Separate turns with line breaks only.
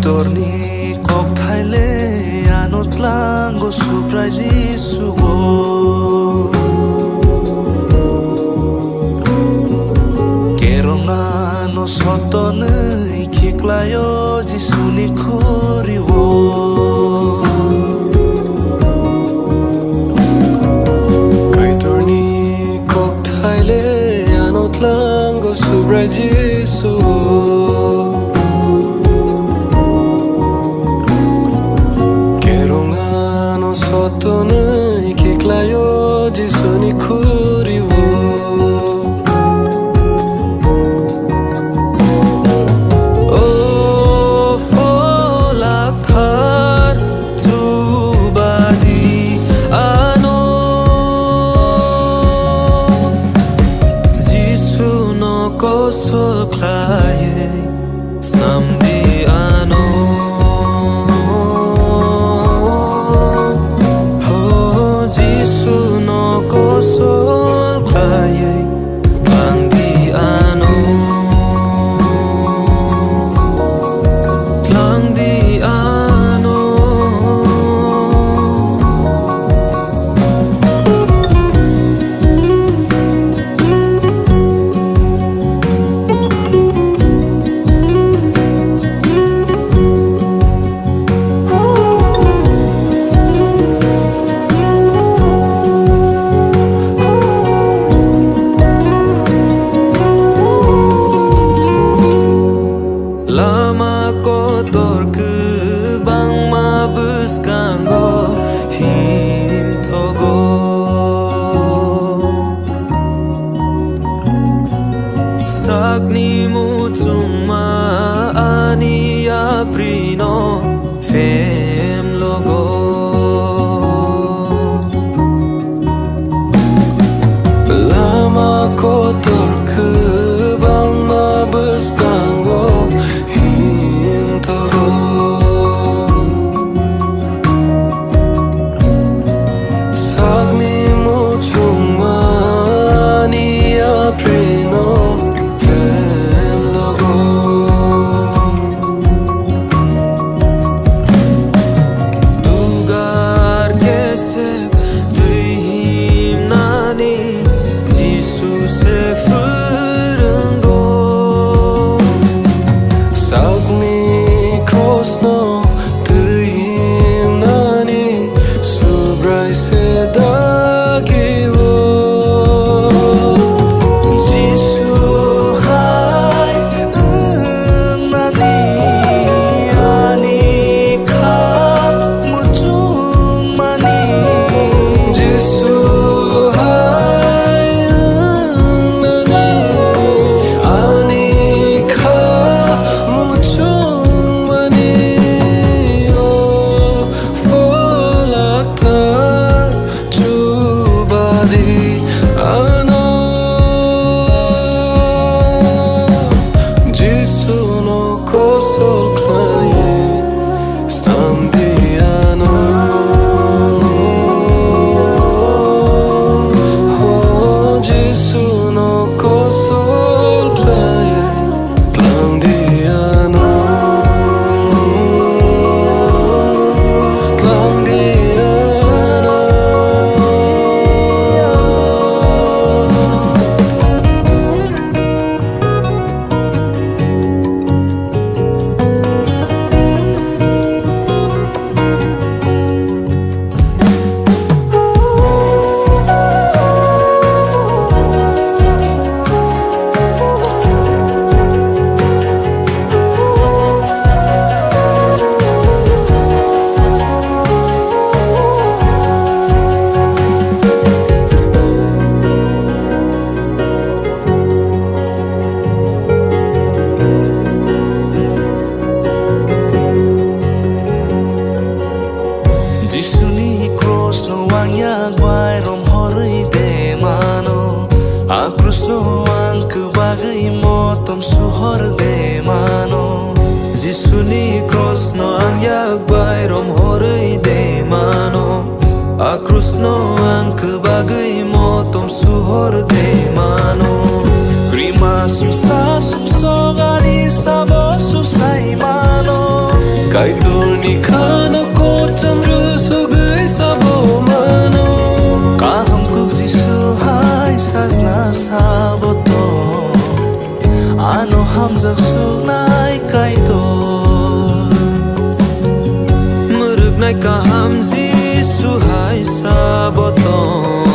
torni kok thaile anot lango surprise sugo keronga no sotone kiklayo jisuni khuriwo kai torni kok thaile anot lango surprise sugo Sotone kiklayo jisuni khuriwo Oh folak thar tubadi ano jisuno kosol klaye snamdi ano Lama kotor kebang mabes kanggo him togo Sagni mutung maani aprino fem logo Lama kotor kebang mabes kanggo Krishna ang kebagai motom suhor de mano Jisuni Krishna ang yagbay rom horay de mano Krishna ang kebagai motom suhor de mano Krima simsa sumsogani sabo susay mano Kaiturni khano ko chamru sugai sabo mano Kaham ku jisu hai sajna saboto Ano hamjak sugnai kaitor Muruk nai kaham jisu hai saboto